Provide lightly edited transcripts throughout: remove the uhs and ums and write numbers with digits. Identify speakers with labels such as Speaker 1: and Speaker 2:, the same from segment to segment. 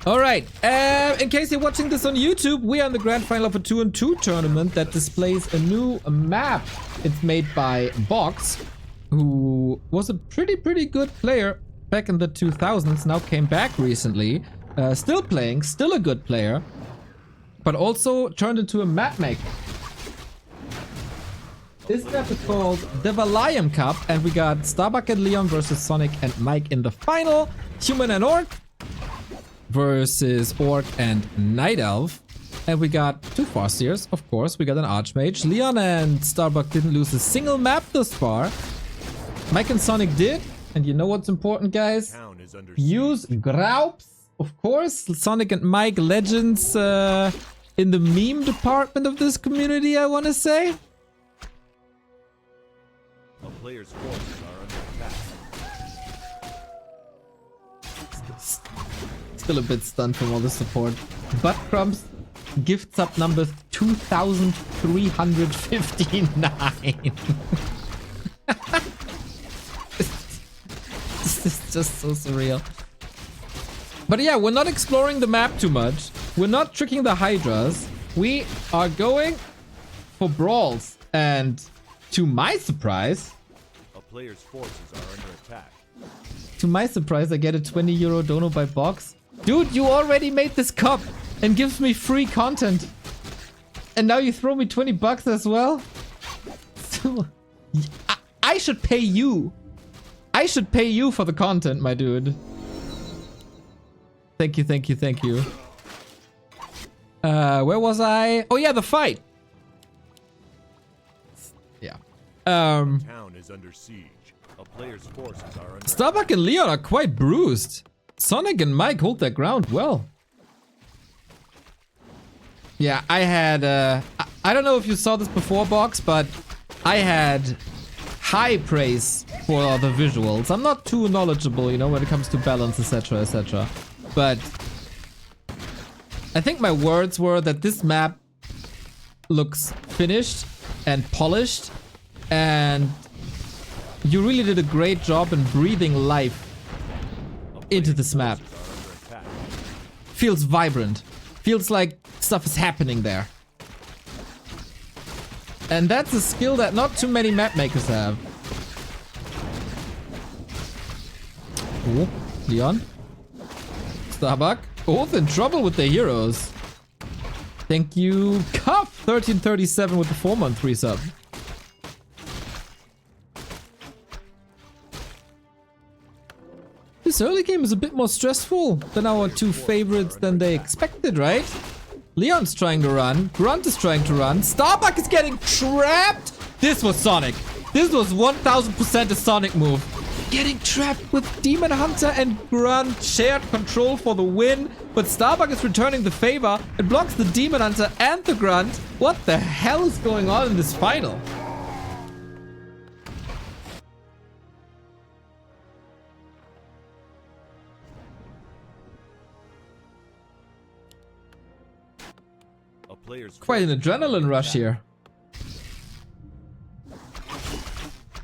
Speaker 1: Alright, in case you're watching this on YouTube, we are in the grand final of a 2-on-2 tournament that displays a new map. It's made by Box, who was a pretty good player back in the 2000s, now came back recently. Still playing, still a good player, but also turned into a map maker. This map is called Devalayam Cup, and we got Starbuck and Leon versus Sonik and Mike in the final. Human and Orc versus Orc and Night Elf. And we got 2 Farseers, of course. We got an Archmage. Leon and Starbuck didn't lose a single map thus far. Mike and Sonik did. And you know what's important, guys? Use Graups, of course. Sonik and Mike, legends in the meme department of this community, I want to say.
Speaker 2: A player's forces are under attack.
Speaker 1: Still a bit stunned from all the support. Butt Crumbs gift sub number 2359. This is just so surreal. But yeah, we're not exploring the map too much. We're not tricking the Hydras. We are going for brawls. And to my surprise,
Speaker 2: a player's forces are under attack.
Speaker 1: To my surprise, I get a 20 euro dono by Box. Dude, you already made this cup and gives me free content. And now you throw me 20 bucks as well? So, I should pay you. I should pay you for the content, my dude. Thank you, thank you, thank you. Where was I? Oh yeah, the fight. Yeah.
Speaker 2: Town is under siege. A player's forces are under
Speaker 1: Starbuck and Leon are quite bruised. Sonik and Mike hold their ground well. Yeah, I had, I don't know if you saw this before, Box, but I had high praise for the visuals. I'm not too knowledgeable, you know, when it comes to balance, etc, etc. But I think my words were that this map looks finished and polished, and you really did a great job in breathing life into this map. Feels vibrant. Feels like stuff is happening there. And that's a skill that not too many map makers have. Oh, Leon. Starbuck. Both in trouble with their heroes. Thank you, Cuff 1337 with the 4-month resub. This early game is a bit more stressful than our 2 favorites than they expected, right? Leon's trying to run. Grunt is trying to run. Starbuck is getting trapped. This was Sonik. This was 1000% a Sonik move. Getting trapped with Demon Hunter and Grunt. Shared control for the win. But Starbuck is returning the favor and blocks the Demon Hunter and the Grunt. What the hell is going on in this final? Quite an adrenaline rush here.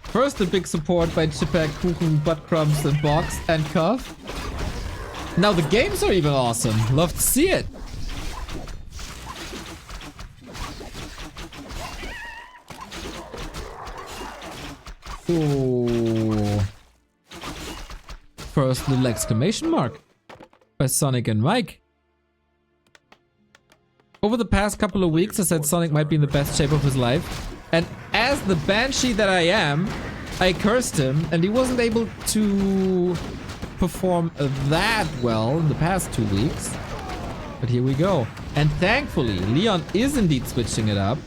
Speaker 1: First a big support by Chipper, Kuchen, Butt Crumbs, and Box, and Cuff. Now the games are even awesome. Love to see it. Ooh. First little exclamation mark by Sonik and Mike. Over the past couple of weeks, I said Sonik might be in the best shape of his life. And as the Banshee that I am, I cursed him, and he wasn't able to perform that well in the past 2 weeks. But here we go. And thankfully, Leon is indeed switching it up.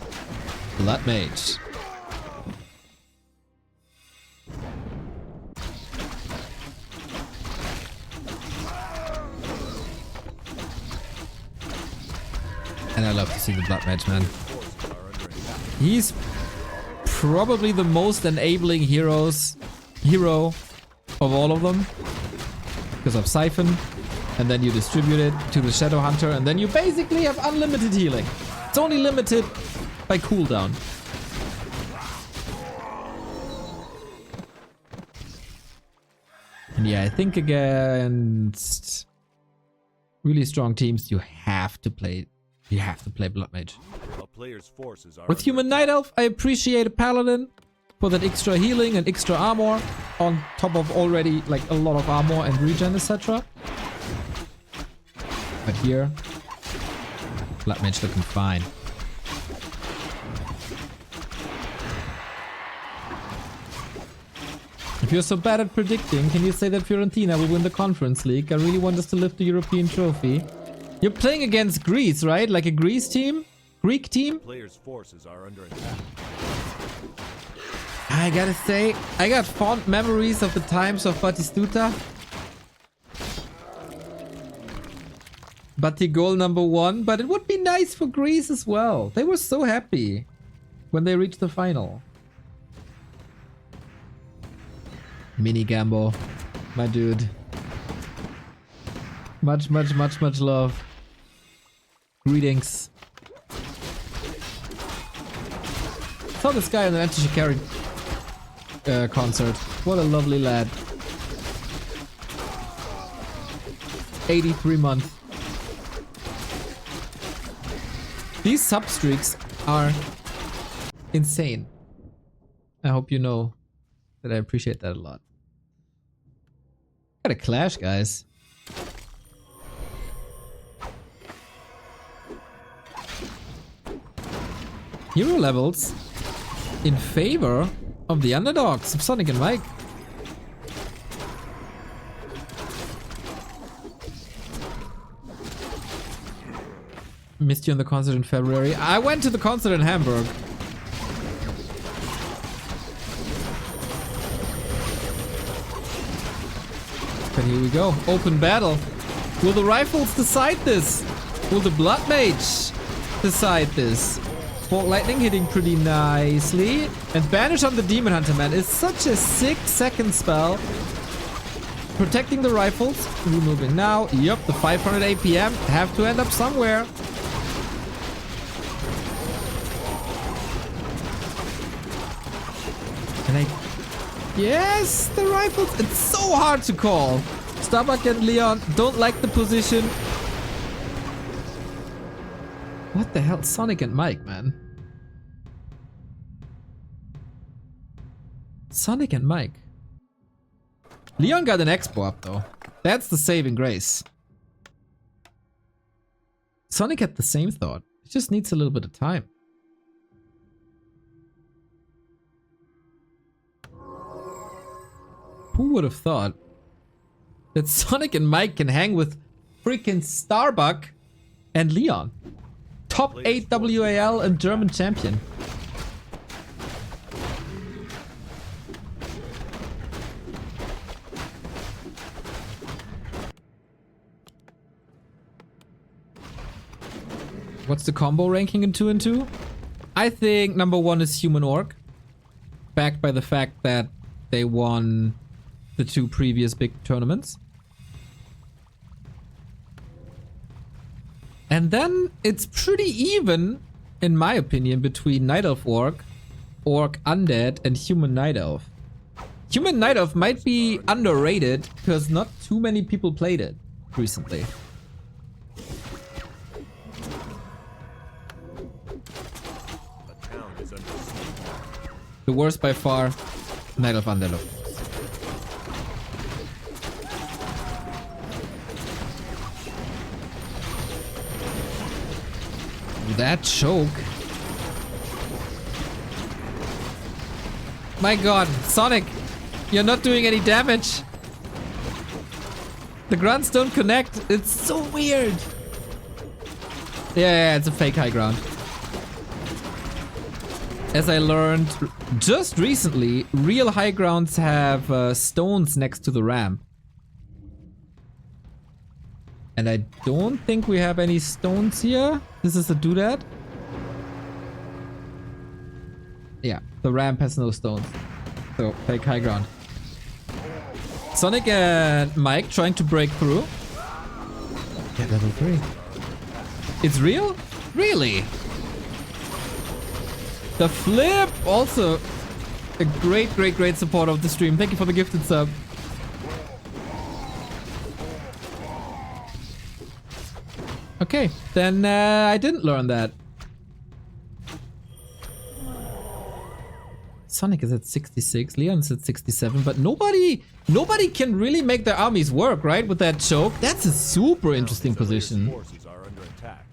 Speaker 1: Blood Mage. And I love to see the Blood Mage, man. He's probably the most enabling hero of all of them. Because of Siphon. And then you distribute it to the Shadow Hunter. And then you basically have unlimited healing. It's only limited by cooldown. And yeah, I think against really strong teams, you have to play Blood Mage.
Speaker 2: A player's forces are
Speaker 1: With Human Night Elf, I appreciate a Paladin for that extra healing and extra armor on top of already like a lot of armor and regen, etc. But here, Blood Mage looking fine. If you're so bad at predicting, can you say that Fiorentina will win the Conference League? I really want us to lift the European trophy. You're playing against Greece, right? Like a Greece team? Greek team?
Speaker 2: player's forces are under attack.
Speaker 1: I gotta say, I got fond memories of the times of Batistuta. Batigol #1, but it would be nice for Greece as well. They were so happy when they reached the final. Mini Gambo, my dude. Much love. Greetings. Saw this guy on the Enter Shikari concert. What a lovely lad. 83 month. These sub streaks are insane. I hope you know that I appreciate that a lot. Got a clash, guys. Hero levels in favor of the underdogs of Sonik and Mike. Missed you on the concert in February. I went to the concert in Hamburg. But here we go. Open battle. Will the rifles decide this? Will the Blood Mage decide this? Fork Lightning hitting pretty nicely. And Banish on the Demon Hunter, man, is such a 6-second spell. Protecting the rifles. Removing now. Yup, the 500 APM have to end up somewhere. And yes, the rifles. It's so hard to call. Starbuck and Leon don't like the position. What the hell? Sonik and Mike, man. Sonik and Mike. Leon got an expo up though. That's the saving grace. Sonik had the same thought. It just needs a little bit of time. Who would have thought that Sonik and Mike can hang with freaking Starbuck and Leon? Top 8 WAL and German champion. What's the combo ranking in 2 and 2? I think #1 is Human Orc. Backed by the fact that they won the 2 previous big tournaments. And then it's pretty even, in my opinion, between Night Elf Orc, Orc Undead, and Human Night Elf. Human Night Elf might be underrated because not too many people played it recently. The worst by far, Night Elf Undead. That choke. My god, Sonik, you're not doing any damage. The grunts don't connect. It's so weird. Yeah, it's a fake high ground. As I learned just recently, real high grounds have stones next to the ramp. And I don't think we have any stones here. This is a doodad. Yeah, the ramp has no stones. So, fake high ground. Sonik and Mike trying to break through. Get level 3. It's real? Really? The flip! Also, a great support of the stream. Thank you for the gifted sub. Okay, then I didn't learn that. Sonik is at 66, Leon's at 67, but nobody can really make their armies work, right? With that choke. That's a super interesting position.
Speaker 2: Forces are under attack.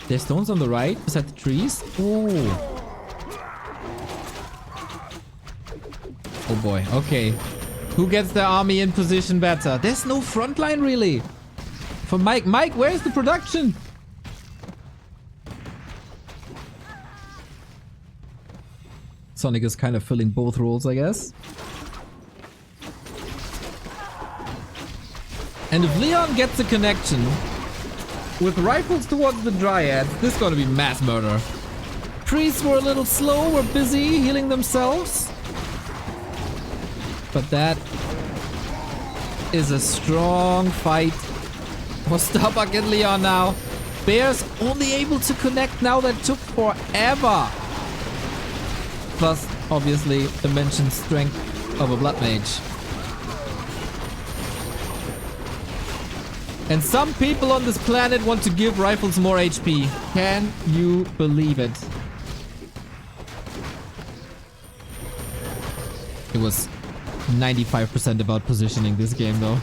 Speaker 1: There's stones on the right beside the trees. Oh. Oh boy, okay. Who gets their army in position better? There's no front line really. For Mike. Mike, where's the production? Sonik is kind of filling both roles, I guess. And if Leon gets a connection with rifles towards the Dryads, this is gonna be mass murder. Priests were a little slow, were busy healing themselves. But that is a strong fight for Starbuck and Leon now. Bears only able to connect now. That took forever. Plus, obviously, the mentioned strength of a Blood Mage. And some people on this planet want to give rifles more HP. Can you believe it? It was 95% about positioning this game though.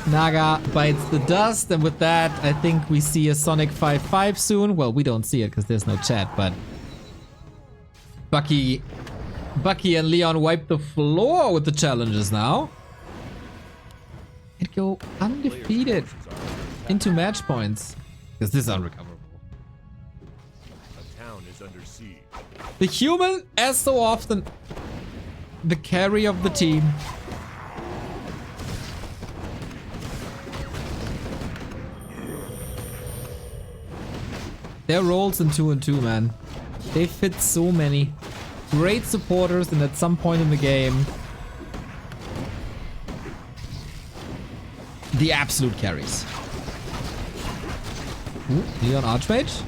Speaker 1: Naga bites the dust, and with that, I think we see a Sonic 5-5 soon. Well, we don't see it because there's no chat, but Bucky and Leon wipe the floor with the challenges now. And go undefeated into match points. Because this is unrecoverable.
Speaker 2: A town is under siege.
Speaker 1: The human, as so often, the carry of the team. Their roles in 2 and 2, man. They fit so many great supporters, and at some point in the game, the absolute carries. Ooh, Leon Archmage?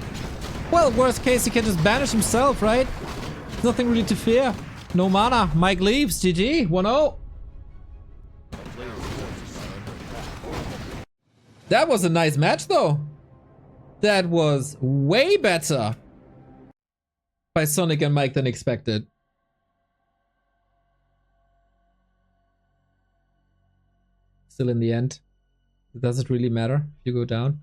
Speaker 1: Well, worst case, he can just banish himself, right? There's nothing really to fear. No mana. Mike leaves. GG. 1-0. That was a nice match, though. That was way better by Sonic and Mike than expected. Still in the end, does it really matter if you go down?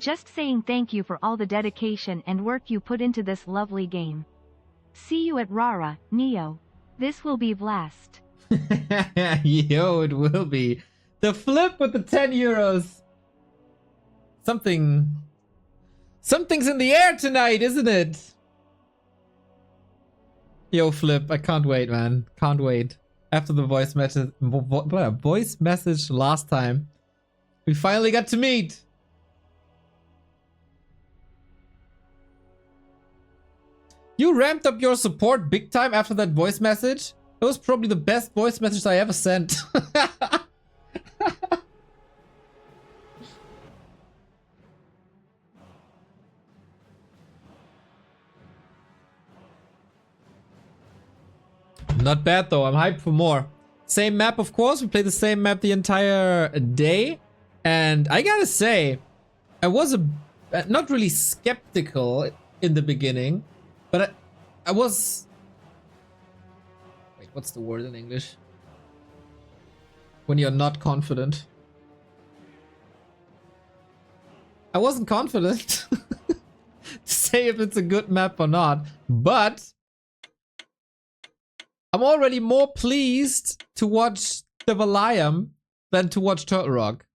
Speaker 3: Just saying thank you for all the dedication and work you put into this lovely game. See you at Rara, Neo. This will be blast.
Speaker 1: Yo, it will be. The flip with the 10 euros. Something's in the air tonight, isn't it? Yo, Flip, I can't wait, man. Can't wait. After the voice message last time, we finally got to meet. You ramped up your support big time after that voice message. That was probably the best voice message I ever sent. Not bad though, I'm hyped for more. Same map, of course. We played the same map the entire day. And I gotta say, I was not really skeptical in the beginning. But I was... Wait, what's the word in English? When you're not confident. I wasn't confident to say if it's a good map or not. But I'm already more pleased to watch Devalayam than to watch Turtle Rock.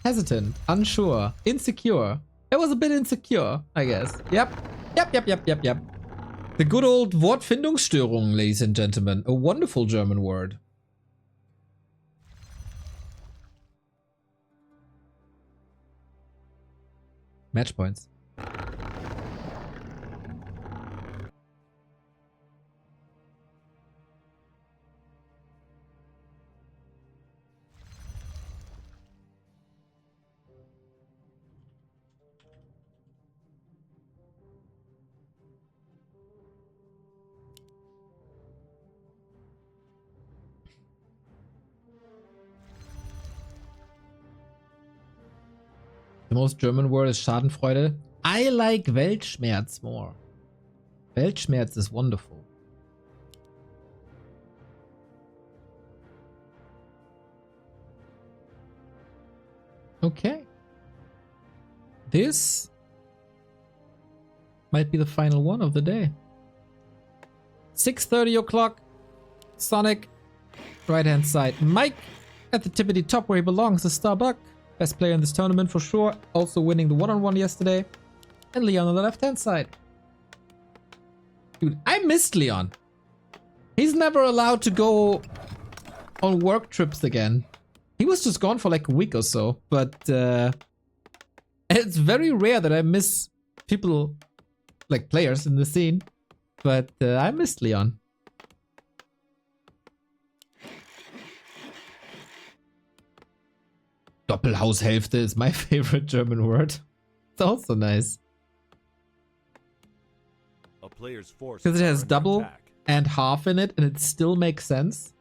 Speaker 1: Hesitant, unsure, insecure. It was a bit insecure, I guess. Yep. Yep. The good old Wortfindungsstörung, ladies and gentlemen. A wonderful German word. Match points. The most German word is Schadenfreude. I like Weltschmerz more. Weltschmerz is wonderful. Okay. This might be the final one of the day. 6:30 o'clock. Sonik, right hand side. Mike at the tippity top where he belongs, is Starbuck. Best player in this tournament for sure. Also winning the one-on-one yesterday. And Leon on the left hand side. Dude, I missed Leon. He's never allowed to go on work trips again. He was just gone for like a week or so. But it's very rare that I miss people, like players in the scene. But I missed Leon. Doppelhaushälfte is my favorite German word. It's also nice. Because it has double and half in it and it still makes sense.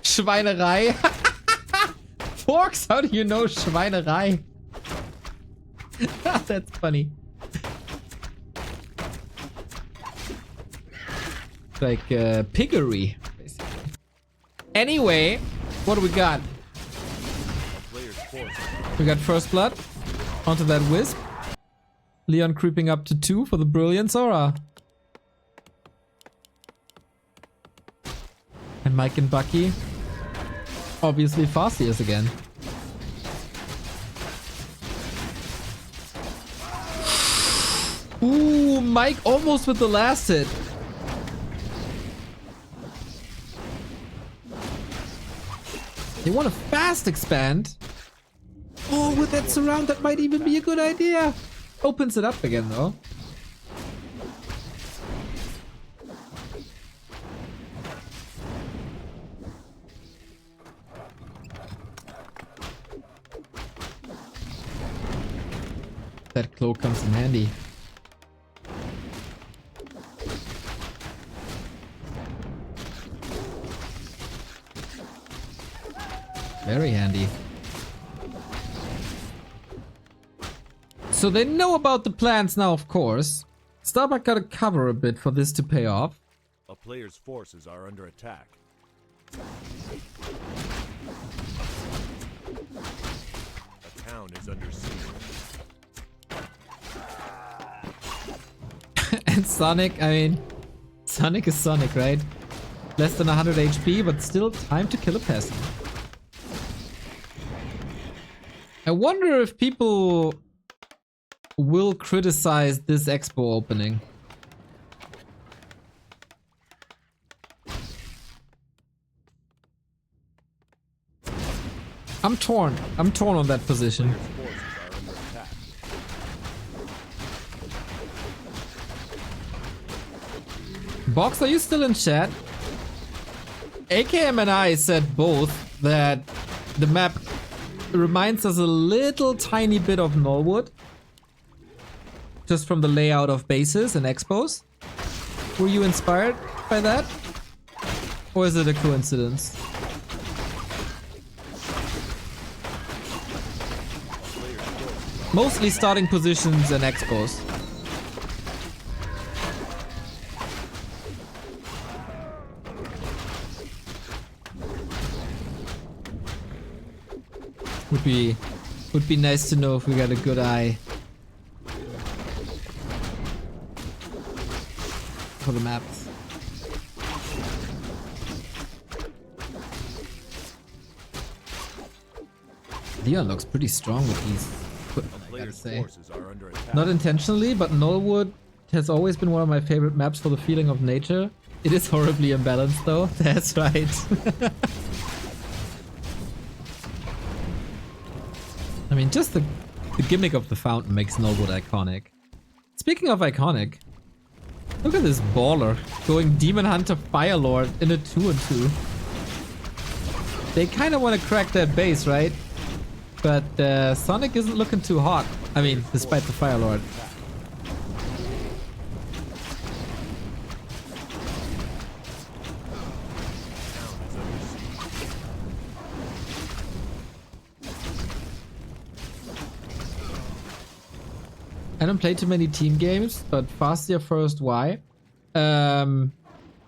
Speaker 1: Schweinerei. Forks, how do you know Schweinerei? That's funny. Like piggery, basically. Anyway, what do we got? We got first blood. Onto that wisp. Leon creeping up to 2 for the brilliance aura. And Mike and Bucky. Obviously Farsius again. Ooh, Mike almost with the last hit. They want a fast expand. Oh, with that surround, that might even be a good idea. Opens it up again, though. That cloak comes in handy. Very handy. So they know about the plans now, of course. Starbuck gotta cover a bit for this to pay off.
Speaker 2: A player's forces are under attack. A town is under siege.
Speaker 1: And Sonic, I mean, Sonic is Sonic, right? Less than 100 HP, but still time to kill a peasant. I wonder if people will criticize this expo opening. I'm torn. I'm torn on that position. Box, are you still in chat? AKM and I said both that the map reminds us a little tiny bit of Nullwood. Just from the layout of bases and expos. Were you inspired by that? Or is it a coincidence? Mostly starting positions and expos. Would be nice to know if we got a good eye for the maps. Leon looks pretty strong with these equipment, I gotta say. Not intentionally, but Nullwood has always been one of my favorite maps for the feeling of nature. It is horribly imbalanced though, that's right. I mean, just the gimmick of the fountain makes Nullwood iconic. Speaking of iconic, look at this baller going Demon Hunter Firelord in a 2-2. They kind of want to crack that base, right? But Sonic isn't looking too hot. I mean, despite the Firelord. I don't play too many team games, but Fastia first, why?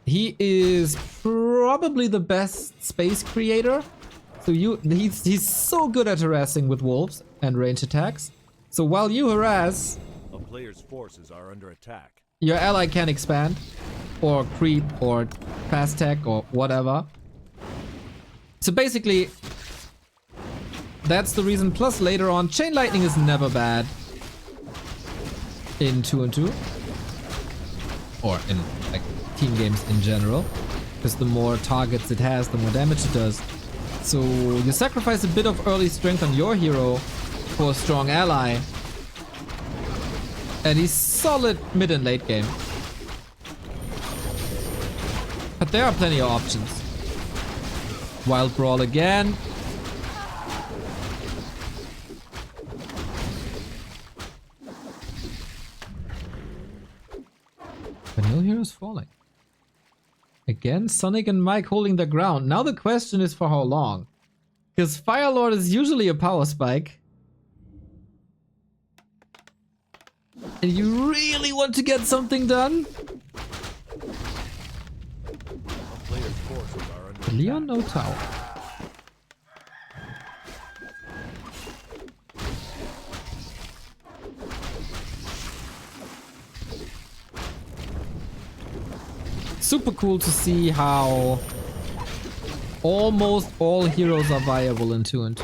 Speaker 1: He is probably the best space creator. So he's so good at harassing with wolves and range attacks. So while you harass,
Speaker 2: A player's forces are under attack.
Speaker 1: your ally can expand, or creep, or fast tech, or whatever. So basically, that's the reason. Plus later on, Chain Lightning is never bad in 2 and 2. Or in like team games in general. Because the more targets it has, the more damage it does. So you sacrifice a bit of early strength on your hero for a strong ally. And he's solid mid and late game. But there are plenty of options. Wild Brawl again. But no heroes falling. Again, Sonik and Mike holding their ground. Now the question is for how long? Because Firelord is usually a power spike. And you really want to get something done?
Speaker 2: A player's forces are under
Speaker 1: Leon, no tower. Super cool to see how almost all heroes are viable in 2 and 2.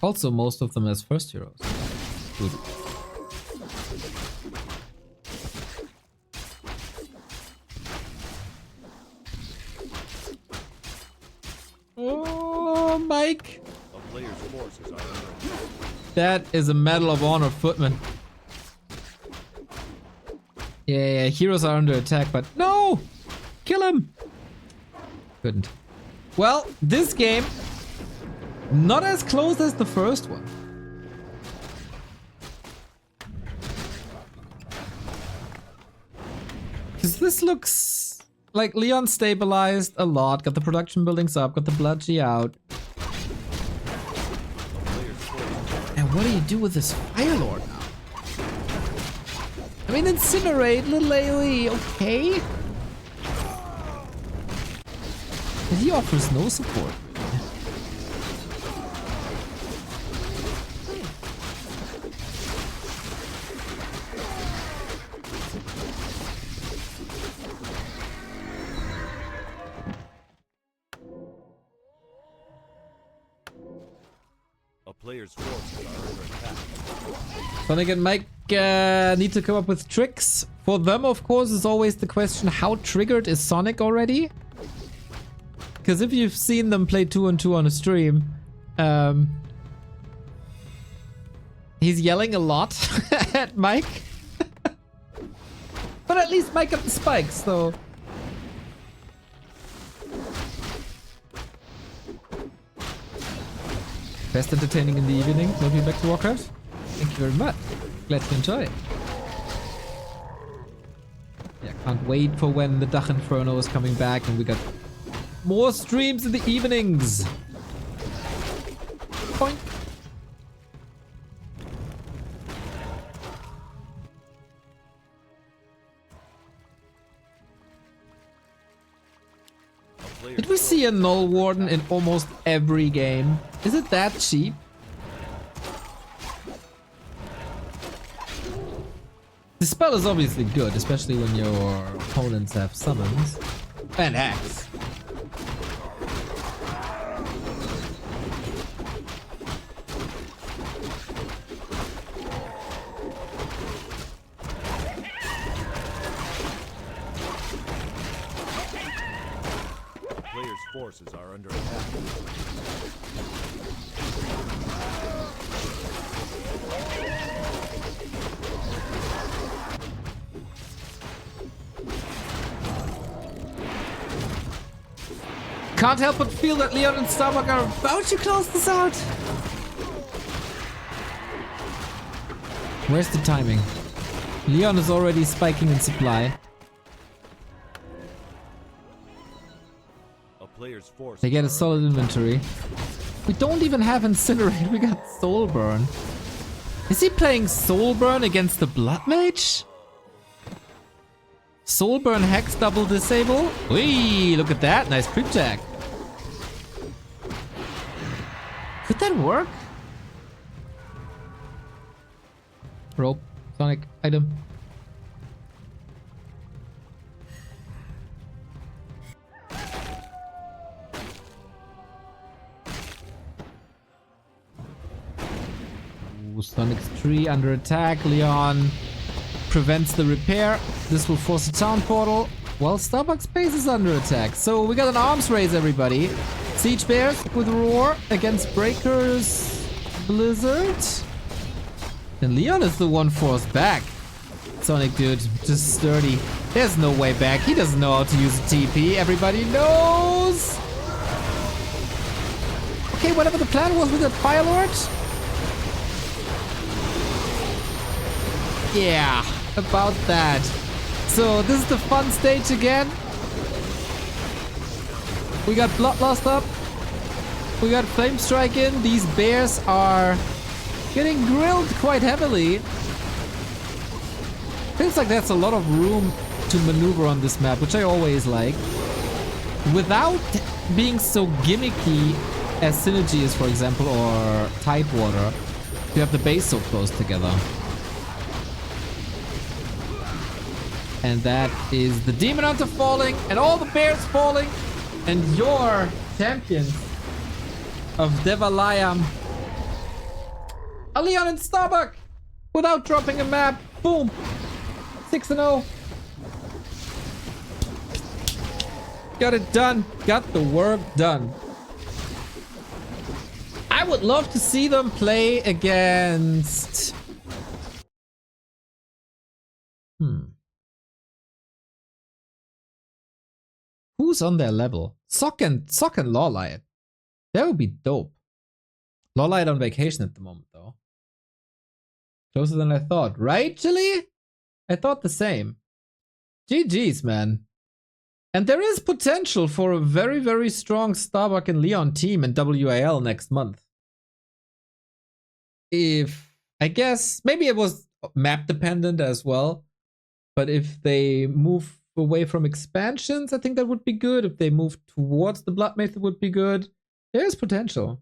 Speaker 1: Also, most of them as first heroes. Good. Oh, Mike!
Speaker 2: A player's forces are under attack.
Speaker 1: That is a Medal of Honor footman. Yeah, heroes are under attack, but no! Kill him! Couldn't. Well, this game, not as close as the first one. Because this looks like Leon stabilized a lot, got the production buildings up, got the bludgy out. And what do you do with this Firelord now? I mean, Incinerate, little AoE, okay. But he offers no support.
Speaker 2: A player's forces are under attack.
Speaker 1: Sonik and Mike need to come up with tricks. For them, of course, is always the question, how triggered is Sonik already? Because if you've seen them play 2 and 2 on a stream, he's yelling a lot at Mike. But at least Mike got the spikes, so... Best entertaining in the evening. Love you back to Warcraft. Thank you very much. Glad you enjoy it. Yeah, can't wait for when the Dach Inferno is coming back and we got more streams in the evenings. Point. Did we see a Null Warden in almost every game? Is it that cheap? The spell is obviously good, especially when your opponents have summons. And hacks.
Speaker 2: Player's forces are under attack.
Speaker 1: Can't help but feel that Leon and Starbuck are about to close this out. Where's the timing? Leon is already spiking in supply.
Speaker 2: A player's forces
Speaker 1: They get a
Speaker 2: are
Speaker 1: solid inventory. We don't even have Incinerate, we got Soulburn. Is he playing Soulburn against the Blood Mage? Soulburn Hex double disable? Whee, look at that, nice creep jack. Could that work? Rope, Sonic, item. Ooh, Sonic's tree under attack. Leon prevents the repair. This will force a town portal. Well, Starbuck's base is under attack. So we got an arms race, everybody. Siege Bears with Roar against Breakers Blizzard. And Leon is the one forced back. Sonic, dude, just sturdy. There's no way back. He doesn't know how to use a TP. Everybody knows. Okay, whatever the plan was with that Fire Lord. Yeah, about that. So this is the fun stage again. We got Bloodlust up. We got Flame Strike in. These bears are getting grilled quite heavily. Feels like that's a lot of room to maneuver on this map, which I always like. Without being so gimmicky as Synergy is, for example, or Tidewater. You have the base so close together. And that is the Demon Hunter falling, and all the bears falling, and your champions of Devalayam, Leon and Starbuck, without dropping a map. Boom! 6-0. Got it done. Got the work done. I would love to see them play against... Who's on their level? Sock and Lawlight. That would be dope. Lawlight on vacation at the moment, though. Closer than I thought. Right, Chili? I thought the same. GG's, man. And there is potential for a very, very strong Starbuck and Leon team in WAL next month. If, I guess, maybe it was map dependent as well. But if they move away from expansions, I think that would be good. If they move towards the Blood Mage, that would be good. There's potential.